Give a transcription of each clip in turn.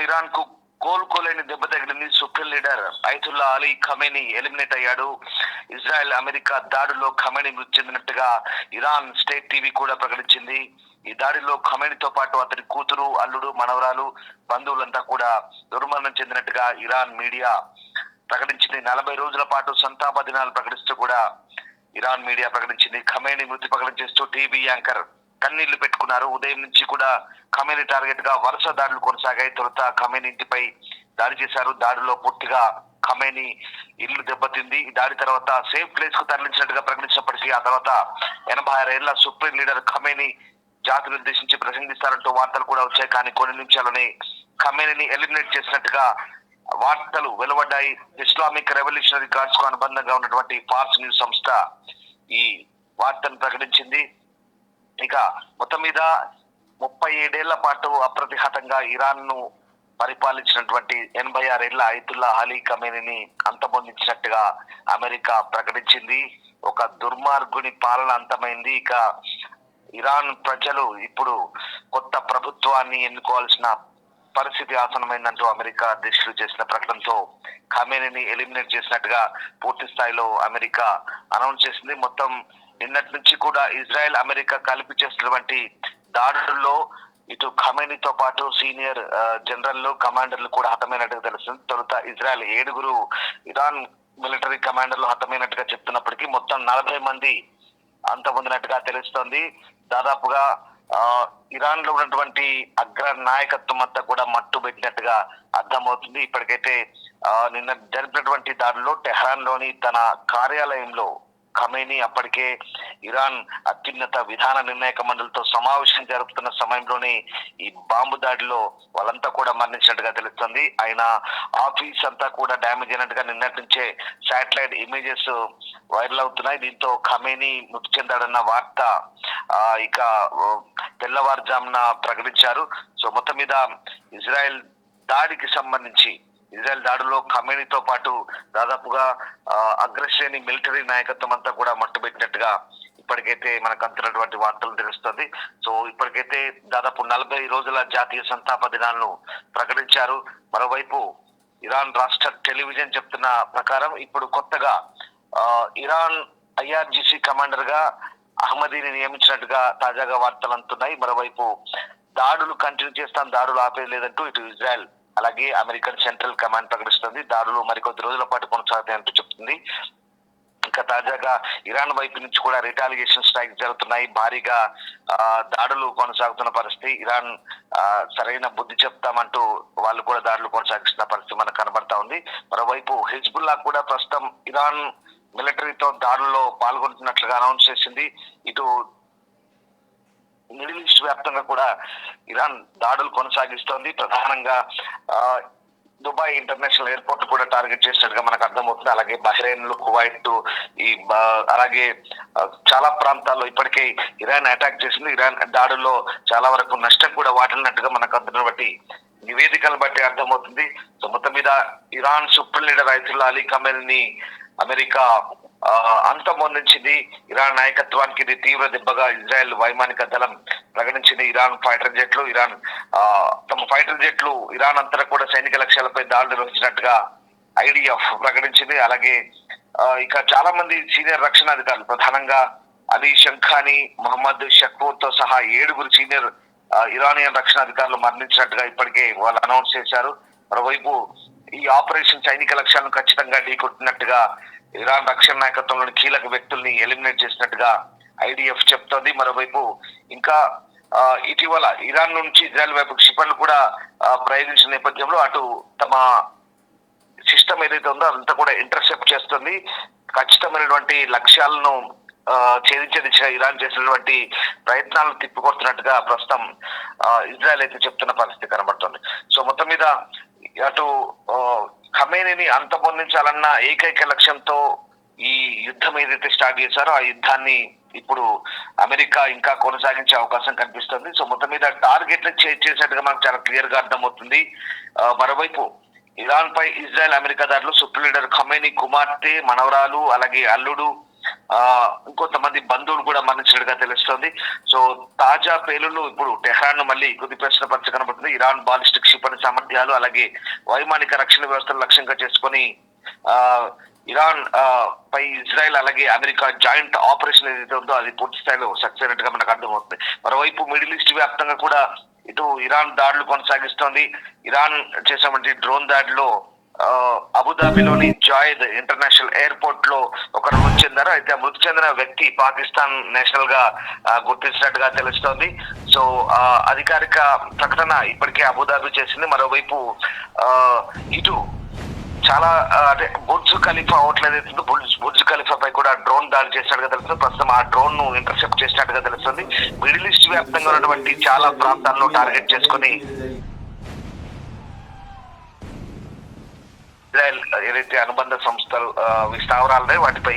Iran కు కోలుకోలేని దెబ్బ తగిలింది. Supreme leader Ayatollah Ali Khamenei eliminate అయ్యాడు. ఇజ్రాయెల్ అమెరికా దాడిలో ఖమేనీ మృతి చెందినట్టుగా ఇరాన్ స్టేట్ టీవీ కూడా ప్రకటించింది. ఈ దాడిలో ఖమేనీతో పాటు అతని కూతురు, అల్లుడు, మనవరాలు, బంధువులంతా కూడా దుర్మరణం చెందినట్టుగా ఇరాన్ మీడియా ప్రకటించింది. 40 రోజుల పాటు సంతాప దినాలు ప్రకటిస్తూ కూడా ఇరాన్ మీడియా ప్రకటించింది. ఖమేనీ మృతి ప్రకటించేస్తూ టీవీ యాంకర్ కన్నీళ్లు పెట్టుకున్నారు. ఉదయం నుంచి కూడా ఖమేనీ టార్గెట్ గా వరుస దాడులు కొనసాగాయి. తొలుత ఖమేనీ ఇంటిపై దాడి చేశారు. దాడిలో పూర్తిగా ఖమేనీ ఇల్లు దెబ్బతింది. ఈ దాడి తర్వాత సేఫ్ ప్లేస్ కు తరలించినట్టుగా ప్రకటించినప్పటికీ ఆ తర్వాత 86 ఏళ్ల సుప్రీం లీడర్ ఖమేనీ జాతిని ఉద్దేశించి ప్రసంగిస్తారంటూ వార్తలు కూడా వచ్చాయి. కానీ కొన్ని నిమిషాల్లోనే ఖమేనీని ఎలిమినేట్ చేసినట్టుగా వార్తలు వెలువడ్డాయి. ఇస్లామిక్ రెవల్యూషనరీ గార్డ్స్ కు అనుబంధంగా ఉన్నటువంటి ఫార్స్ న్యూస్ సంస్థ ఈ వార్తను ప్రకటించింది. ఇక మొత్తం మీద 37 ఏళ్ల పాటు అప్రతిహతంగా ఇరాన్ ను పరిపాలించినటువంటి 86 ఏళ్ల ఐతుల్లా అలీ ఖమేనీని అంతమొందించినట్టుగా అమెరికా ప్రకటించింది. ఒక దుర్మార్గుని పాలన అంతమైంది. ఇక ఇరాన్ ప్రజలు ఇప్పుడు కొత్త ప్రభుత్వాన్ని ఎన్నుకోవాల్సిన పరిస్థితి ఆసనమైందంటూ అమెరికా అధ్యక్షులు చేసిన ప్రకటనతో ఖమేనీని ఎలిమినేట్ చేసినట్టుగా పూర్తి స్థాయిలో అమెరికా అనౌన్స్ చేసింది. మొత్తం నిన్నటి నుంచి కూడా ఇజ్రాయెల్ అమెరికా కలిపి చేసినటువంటి దాడుల్లో ఇటు ఖమేనీతో పాటు సీనియర్ జనరల్ కమాండర్లు కూడా హతమైనట్టుగా తెలుస్తుంది. తొలుత ఇజ్రాయెల్ 7 ఇరాన్ మిలిటరీ కమాండర్లు హతమైనట్టుగా చెప్తున్నప్పటికీ మొత్తం 40 మంది అంతమొందినట్టుగా తెలుస్తోంది. దాదాపుగా ఇరాన్ లో ఉన్నటువంటి అగ్ర నాయకత్వం అంతా కూడా మట్టు పెట్టినట్టుగా అర్థమవుతుంది. ఇప్పటికైతే నిన్న జరిపినటువంటి దాడిలో టెహరాన్ లోని తన కార్యాలయంలో ఖమేనీ అప్పటికే ఇరాన్ అత్యున్నత విధాన నిర్ణాయక మండలితో సమావేశం జరుపుతున్న సమయంలోనే ఈ బాంబు దాడిలో వాళ్ళంతా కూడా మరణించినట్టుగా తెలుస్తుంది. ఆయన ఆఫీస్ అంతా కూడా డ్యామేజ్ అయినట్టుగా నిన్నటి నుంచే శాటిలైట్ ఇమేజెస్ వైరల్ అవుతున్నాయి. దీంతో ఖమేనీ మృతి చెందాడన్న వార్త ఇక తెల్లవారుజామున ప్రకటించారు. సో మొత్తం మీద ఇజ్రాయెల్ దాడికి సంబంధించి ఇజ్రాయెల్ దాడిలో ఖమేనీతో పాటు దాదాపుగా అగ్రశ్రేణి మిలిటరీ నాయకత్వం అంతా కూడా మట్టుబెట్టినట్టుగా ఇప్పటికైతే మనకు అందుతున్నటువంటి వార్తలు తెలుస్తుంది. సో ఇప్పటికైతే దాదాపు 40 రోజుల జాతీయ సంతాప దినాలను ప్రకటించారు. మరోవైపు ఇరాన్ రాష్ట్ర టెలివిజన్ చెప్తున్న ప్రకారం ఇప్పుడు కొత్తగా ఇరాన్ IRGC కమాండర్ గా అహ్మదీని నియమించినట్టుగా తాజాగా వార్తలు అందుతున్నాయి. మరోవైపు దాడులు కంటిన్యూ చేస్తాం, దాడులు ఆపేది లేదంటూ ఇటు ఇజ్రాయెల్ అలాగే అమెరికన్ సెంట్రల్ కమాండ్ ప్రకటిస్తుంది. దాడులు మరికొద్ది రోజుల పాటు కొనసాగుతాయంటూ చెప్తుంది. ఇంకా తాజాగా ఇరాన్ వైపు నుంచి కూడా రిటాలియేషన్ స్ట్రైక్స్ జరుగుతున్నాయి. భారీగా దాడులు కొనసాగుతున్న పరిస్థితి. ఇరాన్ సరైన బుద్ధి చెప్తామంటూ వాళ్ళు కూడా దాడులు కొనసాగిస్తున్న పరిస్థితి మనకు కనబడతా ఉంది. మరోవైపు హిజ్బుల్లా కూడా ప్రస్తుతం ఇరాన్ మిలిటరీతో దాడుల్లో పాల్గొంటున్నట్లుగా అనౌన్స్ చేసింది. ఇటు మిడిల్ ఈస్ట్ వ్యాప్తంగా కూడా ఇరాన్ దాడులు కొనసాగిస్తోంది. ప్రధానంగా దుబాయ్ ఇంటర్నేషనల్ ఎయిర్పోర్ట్ కూడా టార్గెట్ చేసినట్టుగా మనకు అర్థమవుతుంది. అలాగే బహ్రెయిన్, కువైట్, అలాగే చాలా ప్రాంతాల్లో ఇప్పటికే ఇరాన్ అటాక్ చేసింది. ఇరాన్ దాడుల్లో చాలా వరకు నష్టం కూడా వాటిల్లినట్టుగా మనకు అందుతున్న బట్టి నివేదికలు బట్టి అర్థమవుతుంది. సో మొత్తం మీద Iran supreme leader Ayatollah Ali ఖమేనీని అమెరికా అంతమొందించింది. ఇరాన్ నాయకత్వానికి ఇది తీవ్ర దెబ్బగా ఇజ్రాయెల్ వైమానిక దళం ప్రకటించింది. ఇరాన్ ఫైటర్ జెట్లు ఇరాన్ అంతటా కూడా సైనిక లక్ష్యాలపై దాడులు నిర్వహించినట్టుగా IDF ప్రకటించింది. అలాగే ఇక చాలా మంది సీనియర్ రక్షణ అధికారులు ప్రధానంగా అలీ షంఖానీ, మొహమ్మద్ షక్పూర్ తో సహా 7 సీనియర్ ఇరానియన్ రక్షణ అధికారులు మరణించినట్టుగా ఇప్పటికే వాళ్ళు అనౌన్స్ చేశారు. మరోవైపు ఈ ఆపరేషన్ సైనిక లక్ష్యాలను ఖచ్చితంగా ఢీకొట్టినట్టుగా ఇరాన్ రక్షణ నాయకత్వంలోని కీలక వ్యక్తుల్ని ఎలిమినేట్ చేసినట్టుగా IDF చెప్తోంది. మరోవైపు ఇంకా ఇటీవల ఇరాన్ నుంచి ఇజ్రాయెల్ వైపు క్షిపణులు కూడా ప్రయోగించిన నేపథ్యంలో అటు తమ సిస్టమ్ ఏదైతే ఉందో అదంతా కూడా ఇంటర్సెప్ట్ చేస్తుంది. ఖచ్చితమైనటువంటి లక్ష్యాలను ఛేదించే దిశగా ఇరాన్ చేసినటువంటి ప్రయత్నాలను తిప్పికొడుతున్నట్టుగా ప్రస్తుతం ఇజ్రాయెల్ అయితే చెప్తున్న పరిస్థితి కనబడుతుంది. సో మొత్తం మీద అటు ఖమేనీని అంతమొందించాలన్న ఏకైక లక్ష్యంతో ఈ యుద్ధం ఏదైతే స్టార్ట్ చేశారో ఆ యుద్ధాన్ని ఇప్పుడు అమెరికా ఇంకా కొనసాగించే అవకాశం కనిపిస్తుంది. సో మొత్తం మీద టార్గెట్ చేసినట్టుగా మనకు చాలా క్లియర్ గా అర్థమవుతుంది. మరోవైపు ఇరాన్ పై ఇజ్రాయెల్ అమెరికా దాడులు సుప్రీం లీడర్ ఖమేనీ కుమార్తె, మనవరాలు, అలాగే అల్లుడు, ఇంకొంతమంది బంధువులు కూడా మరణించినట్టుగా తెలుస్తోంది. సో తాజా పేలుళ్లు ఇప్పుడు టెహ్రాన్ ను మళ్ళీ కుదిపేసిన పరిస్థితి కనబడుతుంది. ఇరాన్ బాలిస్టిక్ క్షిపణి సామర్థ్యాలు అలాగే వైమానిక రక్షణ వ్యవస్థలు లక్ష్యంగా చేసుకొని ఆ ఇరాన్ పై ఇజ్రాయెల్ అలాగే అమెరికా జాయింట్ ఆపరేషన్ ఏదైతే ఉందో అది పూర్తి స్థాయిలో సక్సెస్ అయినట్టుగా మనకు అర్థమవుతుంది. మరోవైపు మిడిల్ ఈస్ట్ వ్యాప్తంగా కూడా ఇటు ఇరాన్ దాడులు కొనసాగిస్తోంది. ఇరాన్ చేసినటువంటి డ్రోన్ దాడిలో అబుదాబిలోని జాయిద్ ఇంటర్నేషనల్ ఎయిర్పోర్ట్ లో ఒకరు మృతి చెందారు. అయితే మృతి చెందిన వ్యక్తి పాకిస్తాన్ నేషనల్ గా గుర్తించినట్టుగా తెలుస్తోంది. సో అధికారిక ప్రకటన ఇప్పటికే అబుదాబి చేసింది. మరోవైపు ఇటు చాలా అంటే బుర్జ్ ఖలీఫా హోటల్ ఏదైతే బుర్జ్ ఖలీఫా పై కూడా డ్రోన్ దాడి చేసినట్టుగా తెలుస్తుంది. ప్రస్తుతం ఆ డ్రోన్ ను ఇంటర్సెప్ట్ చేసినట్టుగా తెలుస్తుంది. మిడిల్ ఈస్ట్ వ్యాప్తంగా ఉన్నటువంటి చాలా ప్రాంతాలను టార్గెట్ చేసుకుని ఇజ్రాయెల్ ఏదైతే అనుబంధ సంస్థలు స్థావరాలున్నాయి వాటిపై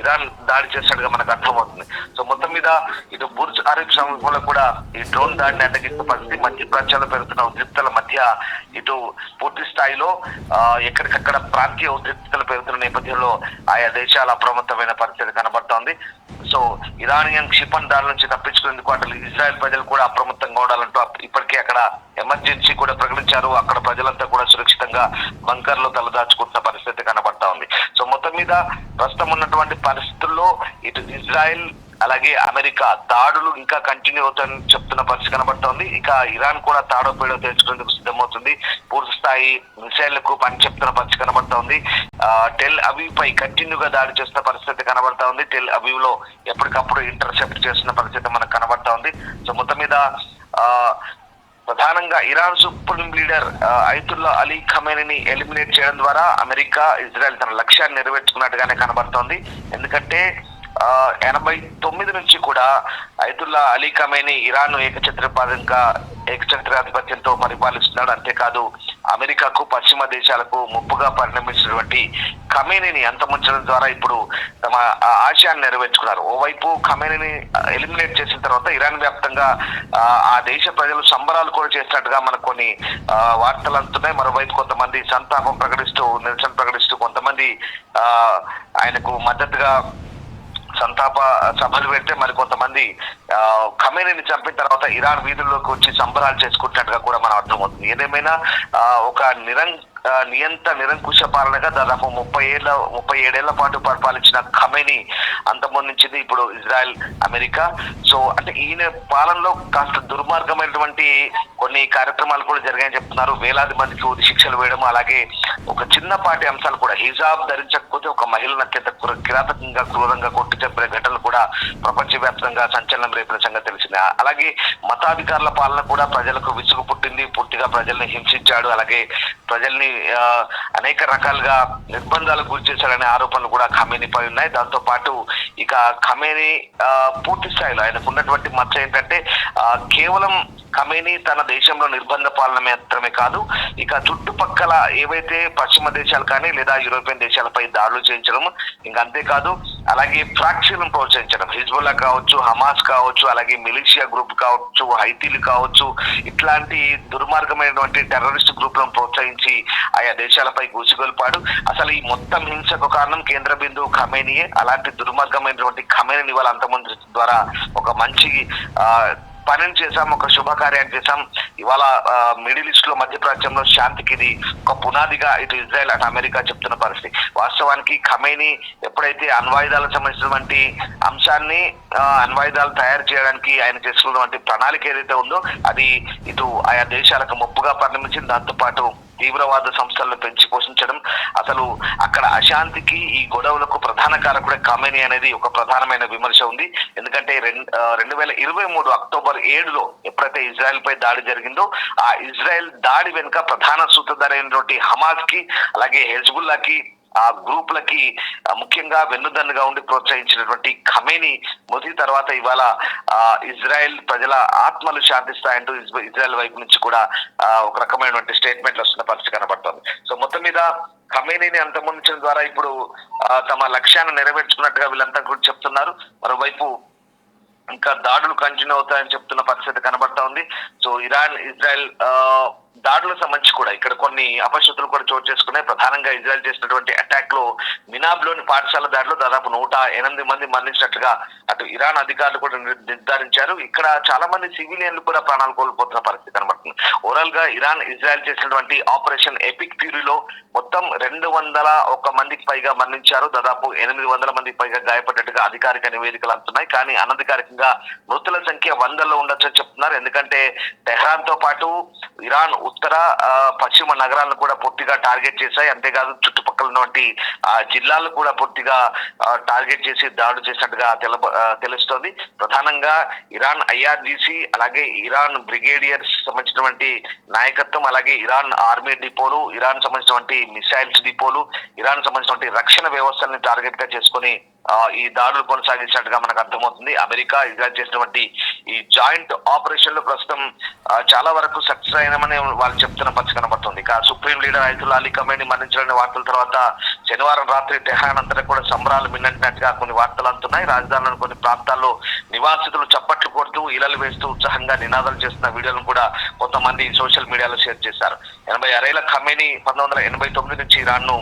ఇరాన్ దాడి చేసినట్టుగా మనకు అర్థమవుతుంది. సో మొత్తం మీద ఇటు బుర్జ్ అరీఫ్ సమీపంలో కూడా ఈ డ్రోన్ దాడిని అడ్డగిస్తున్న పరిస్థితి, మధ్య ప్రాంతాల్లో పెరుగుతున్న ఉద్రిక్తల మధ్య ఇటు పూర్తి స్థాయిలో ఎక్కడికక్కడ ప్రాంతీయ ఉద్రిక్తలు పెరుగుతున్న నేపథ్యంలో ఆయా దేశాలు అప్రమత్తమైన పరిస్థితి కనబడుతోంది. సో ఇరానియన్ క్షిపణి దాడి నుంచి తప్పించుకునేందుకు అటు ఇజ్రాయెల్ ప్రజలు కూడా అప్రమత్తంగా ఉండాలంటూ ఇప్పటికే అక్కడ ఎమర్జెన్సీ కూడా ప్రకటించారు. అక్కడ ప్రజలంతా కూడా సురక్షితంగా బంకర్ లో తలదాచుకుంటున్న పరిస్థితి కనబడతా ఉంది. సో మొత్తం మీద ప్రస్తుతం ఉన్నటువంటి పరిస్థితుల్లో ఇటు ఇజ్రాయెల్ అలాగే అమెరికా దాడులు ఇంకా కంటిన్యూ అవుతాయని చెప్తున్న పరిస్థితి కనబడుతోంది. ఇక ఇరాన్ కూడా తాడో పేడో తెలుసుకునేందుకు సిద్ధమవుతుంది. పూర్తి స్థాయి మిసైళ్లకు పని చెప్తున్న పరిస్థితి కనబడుతోంది. టెల్ అవీవ్ పై కంటిన్యూగా దాడి చేస్తున్న పరిస్థితి కనబడతా ఉంది. టెల్ అవీవ్ లో ఎప్పటికప్పుడు ఇంటర్సెప్ట్ చేస్తున్న పరిస్థితి మనకు కనబడతా ఉంది. సో మొత్తం మీద ప్రధానంగా Iran supreme leader Ayatollah Ali ఖమేనీని ఎలిమినేట్ చేయడం ద్వారా అమెరికా ఇజ్రాయెల్ తన లక్ష్యాన్ని నెరవేర్చుకున్నట్టుగానే కనబడుతోంది. ఎందుకంటే 89 నుంచి కూడా ఐతుల్లా అలీ ఖమేనీ ఇరాన్ ఏకఛత్రాధిపత్యంతో పరిపాలిస్తున్నాడు. అంతేకాదు అమెరికాకు పశ్చిమ దేశాలకు ముప్పుగా పరిణమించినటువంటి ఖమేనీని అంతమొంచడం ద్వారా ఇప్పుడు తమ ఆశయాన్ని నెరవేర్చుకున్నారు. ఓవైపు ఖమేనీని ఎలిమినేట్ చేసిన తర్వాత ఇరాన్ వ్యాప్తంగా ఆ దేశ ప్రజలు సంబరాలు కూడా చేసినట్టుగా మనకు కొన్ని వార్తలు అందుతున్నాయి. మరోవైపు కొంతమంది సంతాపం ప్రకటిస్తూ నిరసన ప్రకటిస్తూ కొంతమంది ఆయనకు మద్దతుగా సంతాప సభలు పెడితే మరి కొంతమంది ఖమేనీని చంపిన తర్వాత ఇరాన్ వీధుల్లోకి వచ్చి సంబరాలు చేసుకుంటున్నట్టుగా కూడా మనం అర్థమవుతుంది. ఏదేమైనా ఒక నిరంకుశ పాలనగా దాదాపు 37 పాటు పరిపాలించిన ఖమేనీ అంతమొందించింది ఇప్పుడు ఇజ్రాయెల్ అమెరికా. సో అంటే ఈయన పాలనలో కాస్త దుర్మార్గమైనటువంటి కొన్ని కార్యక్రమాలు కూడా జరిగాయని చెప్తున్నారు. వేలాది మందికి ఉరి శిక్షలు వేయడం, అలాగే ఒక చిన్నపాటి అంశాలు కూడా హిజాబ్ ధరించకపోతే ఒక మహిళను అత్యంత కిరాతకంగా క్రూరంగా కొట్టి చంపిన ఘటనలు కూడా ప్రపంచవ్యాప్తంగా సంచలనం రేపిన సంగతి తెలిసింది. అలాగే మతాధికారుల పాలన కూడా ప్రజలకు విసుగు పుట్టింది. పూర్తిగా ప్రజల్ని హింసించాడు, అలాగే ప్రజల్ని అనేక రకాలుగా నిర్బంధాలకు గురి చేశాడనే ఆరోపణలు కూడా ఖమేనీపై ఉన్నాయి. దాంతో పాటు ఇక ఖమేనీ పూర్తి స్థాయిలో ఆయనకు ఉన్నటువంటి మచ్చ ఏంటంటే కేవలం ఖమేనీ తన దేశంలో నిర్బంధ పాలన మాత్రమే కాదు, ఇక చుట్టుపక్కల ఏవైతే పశ్చిమ దేశాలు కానీ లేదా యూరోపియన్ దేశాలపై దాడులు చేయించడం, ఇంకా అంతేకాదు అలాగే ఫ్రాక్షన్లను ప్రోత్సహించడం, హిజ్బుల్లా కావచ్చు, హమాస్ కావచ్చు, అలాగే మిలిషియా గ్రూప్ కావచ్చు, హైతీలు కావచ్చు, ఇట్లాంటి దుర్మార్గమైనటువంటి టెర్రరిస్ట్ గ్రూపులను ప్రోత్సహించి ఆయా దేశాలపై గుసిగొల్పాడు. అసలు ఈ మొత్తం హింసకు కారణం కేంద్ర బిందువు ఖమేనీయే. అలాంటి దుర్మార్గమైనటువంటి ఖమేనీని వాళ్ళ అంతమంది ద్వారా ఒక మంచి పనిని చేశాం, ఒక శుభకార్యాన్ని చేశాం. ఇవాళ మిడిల్ ఈస్ట్ లో మధ్యప్రాచ్యంలో శాంతికి ఇది ఒక పునాదిగా ఇటు ఇజ్రాయెల్ అటు అమెరికా చెప్తున్న పరిస్థితి. వాస్తవానికి ఖమేనీ ఎప్పుడైతే అణ్వాయుధాలకు సంబంధించినటువంటి అంశాన్ని అణ్వాయుధాలు తయారు చేయడానికి ఆయన చేసుకున్నటువంటి ప్రణాళిక ఏదైతే ఉందో అది ఇటు ఆయా దేశాలకు ముప్పుగా పరిణమించింది. దాంతో పాటు తీవ్రవాద సంస్థలను పెంచి పోషించడం, అసలు అక్కడ అశాంతికి ఈ గొడవలకు ప్రధాన కారకుడే ఖమేనీ అనేది ఒక ప్రధానమైన విమర్శ ఉంది. ఎందుకంటే 2023 అక్టోబర్ 7 ఎప్పుడైతే ఇజ్రాయెల్ పై దాడి జరిగిందో ఆ ఇజ్రాయెల్ దాడి వెనుక ప్రధాన సూత్రధారి అయినటువంటి హమాస్ కి అలాగే హెజ్బుల్లాకి ఆ గ్రూపులకి ముఖ్యంగా వెన్నుదన్నుగా ఉండి ప్రోత్సహించినటువంటి ఖమేనీ మృతి తర్వాత ఇవాళ ఇజ్రాయెల్ ప్రజల ఆత్మలు శాంతిస్తాయంటూ ఇజ్రాయెల్ వైపు నుంచి కూడా ఒక రకమైనటువంటి స్టేట్మెంట్లు వస్తున్న పరిస్థితి కనబడుతోంది. సో మొత్తం మీద ఖమేనీని అంతమొందించడం ద్వారా ఇప్పుడు తమ లక్ష్యాన్ని నెరవేర్చుకున్నట్టుగా వీళ్ళంతా కూడా చెప్తున్నారు. మరోవైపు ఇంకా దాడులు కంటిన్యూ అవుతాయని చెప్తున్న పరిస్థితి కనబడతా ఉంది. సో ఇరాన్ ఇజ్రాయెల్ దాడులకు సంబంధించి కూడా ఇక్కడ కొన్ని అపశృతులు కూడా చోటు చేసుకున్నాయి. ప్రధానంగా ఇజ్రాయెల్ చేసినటువంటి అటాక్ లో మినాబ్ లోని పాఠశాల దాడిలో దాదాపు 108 మంది మరణించినట్లుగా అటు ఇరాన్ అధికారులు కూడా నిర్ధారించారు. ఇక్కడ చాలా మంది సివిలియన్లు కూడా ప్రాణాలు కోల్పోతున్న పరిస్థితి కనబడుతుంది. ఓవరాల్ గా ఇరాన్ ఇజ్రాయెల్ చేసినటువంటి ఆపరేషన్ ఎపిక్ ఫ్యూరీలో మొత్తం 201 మందికి పైగా మరణించారు. దాదాపు 800 మందికి పైగా గాయపడ్డట్టుగా అధికారిక నివేదికలు అంటున్నాయి. కానీ అనధికారికంగా మృతుల సంఖ్య 100లో ఉండొచ్చని చెప్తున్నారు. ఎందుకంటే టెహ్రాన్ తో పాటు ఇరాన్ ఉత్తర పశ్చిమ నగరాలను కూడా పూర్తిగా టార్గెట్ చేశాయి. అంతేకాదు చుట్టుపక్కల ఉన్నటువంటి జిల్లాలను కూడా పూర్తిగా టార్గెట్ చేసి దాడులు చేసినట్టుగా తెలుస్తోంది. ప్రధానంగా ఇరాన్ IRGC అలాగే ఇరాన్ బ్రిగేడియర్స్ సంబంధించినటువంటి నాయకత్వం, అలాగే ఇరాన్ ఆర్మీ డిపోలు, ఇరాన్ సంబంధించినటువంటి మిసైల్స్ డిపోలు, ఇరాన్ సంబంధించినటువంటి రక్షణ వ్యవస్థల్ని టార్గెట్ గా చేసుకుని ఈ దాడులు కొనసాగించినట్టుగా మనకు అర్థమవుతుంది. అమెరికా ఇజ్రాయెల్ చేసినటువంటి ఈ జాయింట్ ఆపరేషన్ లో ప్రస్తుతం చాలా వరకు సక్సెస్ అయినామని వాళ్ళు చెప్తున్న పరిస్థితి కనబడుతుంది. ఇక supreme leader Ayatollah Ali Khamenei మరణించిన వార్తల తర్వాత శనివారం రాత్రి టెహ్రాన్ అంతటా కూడా సంబరాలు మిన్నట్టినట్టుగా కొన్ని వార్తలు అందుతున్నాయి. రాజధానిలోని కొన్ని ప్రాంతాల్లో నివాసితులు చప్పట్లు కొడుతూ ఇళ్లలు వేస్తూ ఉత్సాహంగా నినాదాలు చేస్తున్న వీడియోలను కూడా కొంతమంది సోషల్ మీడియాలో షేర్ చేశారు. 86 ఏళ్ల ఖమేనీ 1989 నుంచి ఇరాన్ ను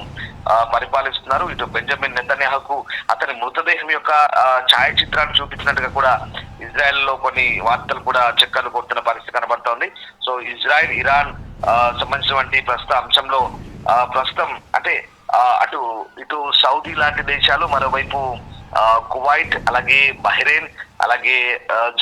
పరిపాలిస్తున్నారు. ఇటు బెంజమిన్ నెతన్యాహుకు అతని మృతదేహం యొక్క ఛాయాచిత్రాన్ని చూపించినట్టుగా కూడా ఇజ్రాయెల్ లో కొన్ని వార్తలు కూడా చెక్కలు కొడుతున్న పరిస్థితి కనబడుతోంది. సో ఇజ్రాయెల్ ఇరాన్ సంబంధించినటువంటి ప్రస్తుత అంశంలో ప్రస్తుతం అంటే ఇటు సౌదీ లాంటి దేశాలు, మరోవైపు కువైట్, అలాగే బహ్రెయిన్, అలాగే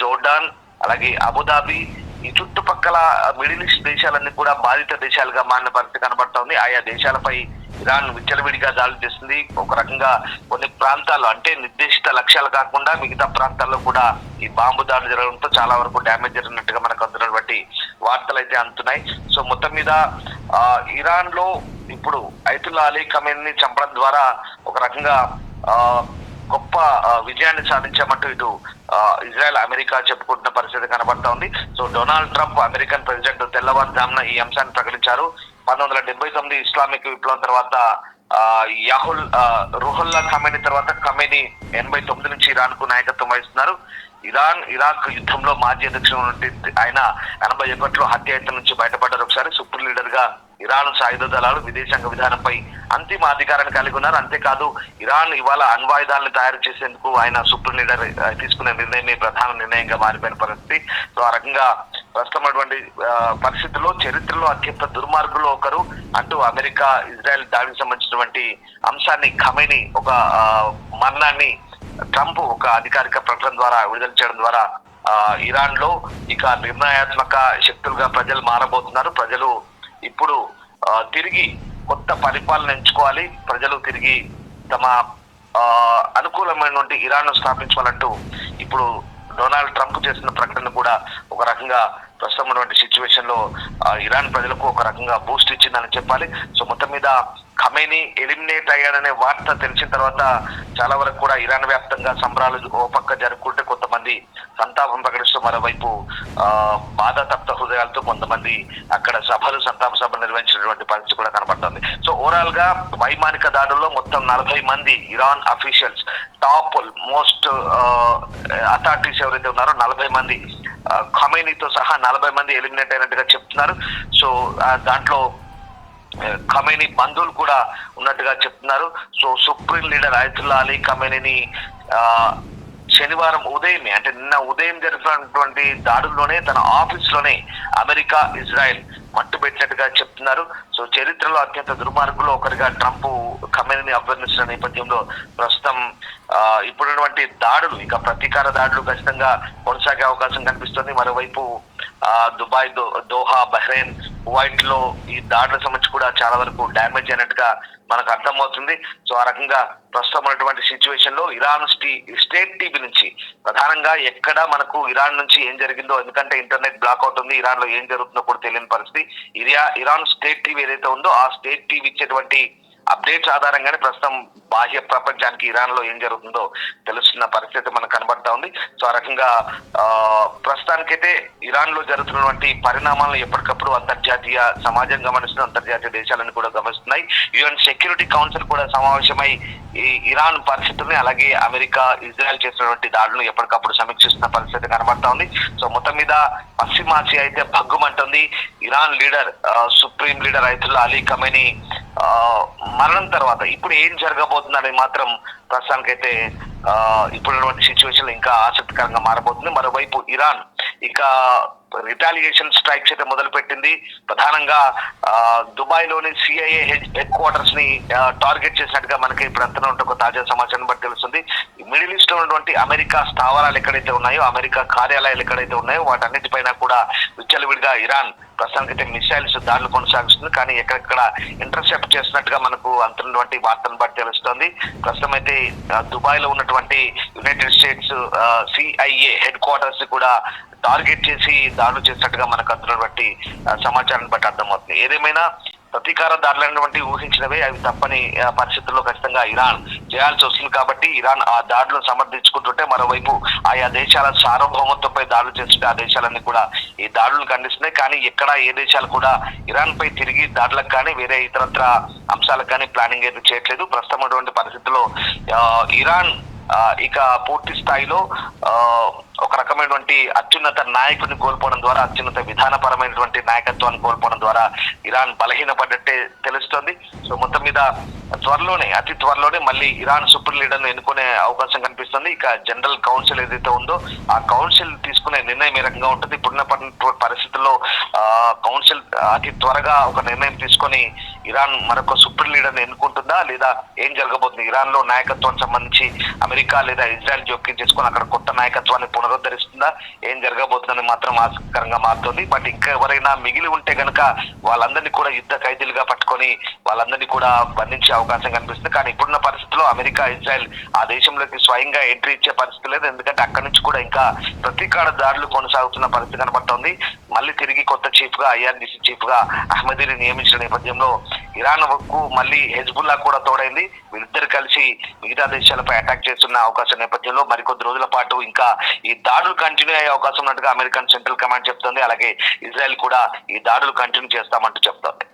జోర్డాన్, అలాగే అబుదాబి, ఈ చుట్టుపక్కల మిడిల్ ఈస్ట్ దేశాలన్నీ కూడా బాధిత దేశాలుగా మారిన పరిస్థితి కనబడుతోంది. ఆయా దేశాలపై ఇరాన్ విచ్చలవిడిగా దాడులు చేస్తుంది. ఒక రకంగా కొన్ని ప్రాంతాల్లో అంటే నిర్దేశిత లక్ష్యాలు కాకుండా మిగతా ప్రాంతాల్లో కూడా ఈ బాంబు దాడులు జరగడంతో చాలా వరకు డ్యామేజ్ జరిగినట్టుగా మనకు అందుతున్నటువంటి వార్తలు అయితే అందుతున్నాయి. సో మొత్తం మీద ఇరాన్ లో ఇప్పుడు అయతుల్లా అలీ ఖమేనీని చంపడం ద్వారా ఒక రకంగా గొప్ప విజయాన్ని సాధించామంటూ ఇటు ఇజ్రాయెల్ అమెరికా చెప్పుకుంటున్న పరిస్థితి కనబడతా ఉంది. So Donald Trump American president తెల్లవారుజామున ఈ అంశాన్ని ప్రకటించారు. 1979 ఇస్లామిక్ విప్లవం తర్వాత రుహుల్లా ఖమేనీ తర్వాత ఖమేనీ 89 నుంచి ఇరాన్ కు నాయకత్వం వహిస్తున్నారు. ఇరాక్ యుద్ధంలో మాజీ అధ్యక్షుడు ఆయన 81లో హత్యాయత్నం నుంచి బయటపడ్డారు. ఒకసారి సుప్రీం లీడర్ గా ఇరాన్ సాయుధ దళాలు విదేశాంగ విధానంపై అంతిమ అధికారాన్ని కలిగి ఉన్నారు. అంతేకాదు ఇరాన్ ఇవాళ అణ్వాయుధాలను తయారు చేసేందుకు ఆయన సుప్రీం లీడర్ తీసుకునే నిర్ణయమే ప్రధాన నిర్ణయంగా మారిపోయిన పరిస్థితి. సో ఆ రకంగా ప్రస్తుతమైనటువంటి పరిస్థితుల్లో చరిత్రలో అత్యంత దుర్మార్గులు ఒకరు అంటూ అమెరికా ఇజ్రాయెల్ దాడికి సంబంధించినటువంటి అంశాన్ని ఖమేనీ ఒక మరణాన్ని ట్రంప్ ఒక అధికారిక ప్రకటన ద్వారా విడుదల చేయడం ద్వారా ఇరాన్ లో ఇక నిర్ణయాత్మక శక్తులుగా ప్రజలు మారబోతున్నారు. ప్రజలు ఇప్పుడు తిరిగి కొత్త పరిపాలన ఎంచుకోవాలి, ప్రజలు తిరిగి తమ అనుకూలమైనటువంటి ఇరాన్ ను స్థాపించాలంటూ ఇప్పుడు డొనాల్డ్ ట్రంప్ చేసిన ప్రకటన కూడా ఒక రకంగా ప్రస్తుతం ఉన్నటువంటి సిచ్యువేషన్ లో ఇరాన్ ప్రజలకు ఒక రకంగా బూస్ట్ ఇచ్చిందని చెప్పాలి. సో మొత్తం మీద ఖమేనీ ఎలిమినేట్ అయ్యాడనే వార్త తెలిసిన తర్వాత చాలా వరకు కూడా ఇరాన్ వ్యాప్తంగా సంబరాలు ఓ పక్క జరుపుకుంటే కొంతమంది సంతాపం ప్రకటిస్తూ మరోవైపు బాధాతప్త హృదయాలతో కొంతమంది అక్కడ సంతాప సభలు నిర్వహించినటువంటి పరిస్థితి కూడా కనబడుతుంది. సో ఓవరాల్ గా వైమానిక దాడుల్లో మొత్తం 40 మంది Iran officials, top most authorities ఎవరైతే ఉన్నారో 40 మంది ఖమేనీతో సహా 40 మంది ఎలిమినేట్ అయినట్టుగా చెప్తున్నారు. సో దాంట్లో ఖమేనీ బంధువులు కూడా ఉన్నట్టుగా చెప్తున్నారు. So supreme leader Ayatollah Ali ఖమేనీని శనివారం ఉదయమే అంటే నిన్న ఉదయం జరుగుతున్నటువంటి దాడుల్లోనే తన ఆఫీస్ లోనే అమెరికా ఇజ్రాయెల్ మట్టు పెట్టినట్టుగా చెప్తున్నారు. సో చరిత్రలో అత్యంత దుర్మార్గులు ఒకరిగా ట్రంప్ ఖమేనీని అభ్యర్థిస్తున్న నేపథ్యంలో ప్రస్తుతం ఇప్పుడున్నటువంటి దాడులు ఇక ప్రతీకార దాడులు ఖచ్చితంగా కొనసాగే అవకాశం కనిపిస్తుంది. మరోవైపు దుబాయ్, దోహా, బహ్రెయిన్, కువైట్ లో ఈ దాడుల సంబంధించి కూడా చాలా వరకు డ్యామేజ్ అయినట్టుగా మనకు అర్థమవుతుంది. సో ఆ రకంగా ప్రస్తుతం ఉన్నటువంటి సిచ్యువేషన్ లో ఇరాన్ స్టేట్ టీవీ నుంచి ప్రధానంగా ఎక్కడ మనకు ఇరాన్ నుంచి ఏం జరిగిందో, ఎందుకంటే ఇంటర్నెట్ బ్లాక్ అవుతుంది, ఇరాన్ లో ఏం జరుగుతుందో కూడా తెలియని పరిస్థితి. ఇరాన్ స్టేట్ టీవీ ఏదైతే ఉందో ఆ స్టేట్ టీవీ ఇచ్చేటువంటి అప్డేట్స్ ఆధారంగానే ప్రస్తుతం బాహ్య ప్రపంచానికి ఇరాన్ లో ఏం జరుగుతుందో తెలుస్తున్న పరిస్థితి మనకు కనబడతా ఉంది. సో ఆ రకంగా ప్రస్తుతానికైతే ఇరాన్ లో జరుగుతున్నటువంటి పరిణామాలను ఎప్పటికప్పుడు అంతర్జాతీయ సమాజం గమనిస్తుంది, అంతర్జాతీయ దేశాలను కూడా గమనిస్తున్నాయి. యుఎన్ సెక్యూరిటీ కౌన్సిల్ కూడా సమావేశమై ఈ ఇరాన్ పరిస్థితుల్ని అలాగే అమెరికా ఇజ్రాయెల్ చేసినటువంటి దాడులను ఎప్పటికప్పుడు సమీక్షిస్తున్న పరిస్థితి కనబడతా ఉంది. సో మొత్తం మీద పశ్చిమాసియా అయితే భగ్గుమంటుంది. Iran leader supreme leader Ayatollah Ali Khamenei మరణం తర్వాత ఇప్పుడు ఏం జరగబోతుందని మాత్రం ప్రస్తుతానికైతే ఇప్పుడున్నటువంటి సిచ్యువేషన్ ఇంకా ఆసక్తికరంగా మారబోతుంది. మరోవైపు ఇరాన్ ఇక రిటాలియేషన్ స్ట్రైక్స్ అయితే మొదలు పెట్టింది. ప్రధానంగా దుబాయ్ లోని సిఐఏ హెడ్ క్వార్టర్స్ ని టార్గెట్ చేసినట్టుగా మనకి ఇప్పుడు అంతా ఒక తాజా సమాచారం బట్టి తెలుస్తుంది. మిడిల్ ఈస్ట్ లో ఉన్నటువంటి అమెరికా స్థావరాలు ఎక్కడైతే ఉన్నాయో, అమెరికా కార్యాలయాలు ఎక్కడైతే ఉన్నాయో వాటన్నిటిపైన కూడా విచ్చలవిడిగా ఇరాన్ ప్రస్తుతానికైతే మిసైల్స్ దాడులు కొనసాగిస్తుంది. కానీ ఎక్కడెక్కడ ఇంటర్సెప్ట్ చేసినట్టుగా మనకు అంతున్నటువంటి వార్తను బట్టి తెలుస్తోంది. ప్రస్తుతం అయితే దుబాయ్ లో ఉన్నటువంటి United states CIA head quarters కూడా టార్గెట్ చేసి దాడులు చేసినట్టుగా మనకు అందుతున్నటువంటి సమాచారాన్ని బట్టి అర్థమవుతుంది. ఏదేమైనా ప్రతీకార దాడులైనటువంటి ఊహించినవే అవి తప్పని పరిస్థితుల్లో ఖచ్చితంగా ఇరాన్ చేయాల్సి వస్తుంది. కాబట్టి ఇరాన్ ఆ దాడులను సమర్థించుకుంటుంటే మరోవైపు ఆయా దేశాల సార్వభౌమత్వంపై దాడులు చేస్తుంటే ఆ దేశాలన్నీ కూడా ఈ దాడులను ఖండిస్తున్నాయి. కానీ ఎక్కడ ఏ దేశాలు కూడా ఇరాన్ పై తిరిగి దాడులకు కానీ వేరే ఇతరత్ర అంశాలకు కానీ ప్లానింగ్ అయితే చేయట్లేదు. ప్రస్తుతం ఉన్నటువంటి పరిస్థితుల్లో ఇరాన్ ఇక పూర్తి స్థాయిలో ఒక రకమైనటువంటి అత్యున్నత నాయకుడిని కోల్పోవడం ద్వారా, అత్యున్నత విధానపరమైనటువంటి నాయకత్వాన్ని కోల్పోవడం ద్వారా ఇరాన్ బలహీనపడ్డట్టే తెలుస్తోంది. సో మొత్తం మీద అతి త్వరలోనే మళ్ళీ ఇరాన్ సుప్రీం లీడర్ ను ఎన్నుకునే అవకాశం కనిపిస్తుంది. ఇక జనరల్ కౌన్సిల్ ఏదైతే ఉందో ఆ కౌన్సిల్ తీసుకునే నిర్ణయం ఏ రకంగా ఉంటుంది. ఇప్పుడున్న పరిస్థితుల్లో కౌన్సిల్ అతి త్వరగా ఒక నిర్ణయం తీసుకొని ఇరాన్ మరొక సుప్రీం లీడర్ ని ఎన్నుకుంటుందా లేదా ఏం జరగబోతుంది? ఇరాన్ లో నాయకత్వానికి సంబంధించి అమెరికా లేదా ఇజ్రాయెల్ జోక్యం చేసుకొని అక్కడ కొత్త నాయకత్వాన్ని పునరుద్ధరిస్తుందా? ఏం జరగబోతుందని మాత్రం ఆసక్తికరంగా మారుతుంది. బట్ ఇంకా ఎవరైనా మిగిలి ఉంటే గనక వాళ్ళందరినీ కూడా యుద్ధ ఖైదీలుగా పట్టుకొని వాళ్ళందరినీ కూడా బంధించే అవకాశం కనిపిస్తుంది. కానీ ఇప్పుడున్న పరిస్థితుల్లో అమెరికా ఇజ్రాయెల్ ఆ దేశంలోకి స్వయంగా ఎంట్రీ ఇచ్చే పరిస్థితి లేదు. ఎందుకంటే అక్కడి నుంచి కూడా ఇంకా ప్రతీకార దాడులు కొనసాగుతున్న పరిస్థితి కనబడుతోంది. మళ్ళీ తిరిగి కొత్త చీఫ్ గా ఐఆర్డిసి చీఫ్ గా అహ్మదీని నియమించిన నేపథ్యంలో ఇరాన్ కు మళ్ళీ హెజ్బుల్లా కూడా తోడైంది. వీళ్ళిద్దరు కలిసి మిగతా దేశాలపై అటాక్ చేస్తున్న అవకాశం నేపథ్యంలో మరికొద్ది రోజుల పాటు ఇంకా ఈ దాడులు కంటిన్యూ అయ్యే అవకాశం ఉన్నట్టుగా అమెరికన్ సెంట్రల్ కమాండ్ చెప్తోంది. అలాగే ఇజ్రాయెల్ కూడా ఈ దాడులు కంటిన్యూ చేస్తామంటూ చెప్తోంది.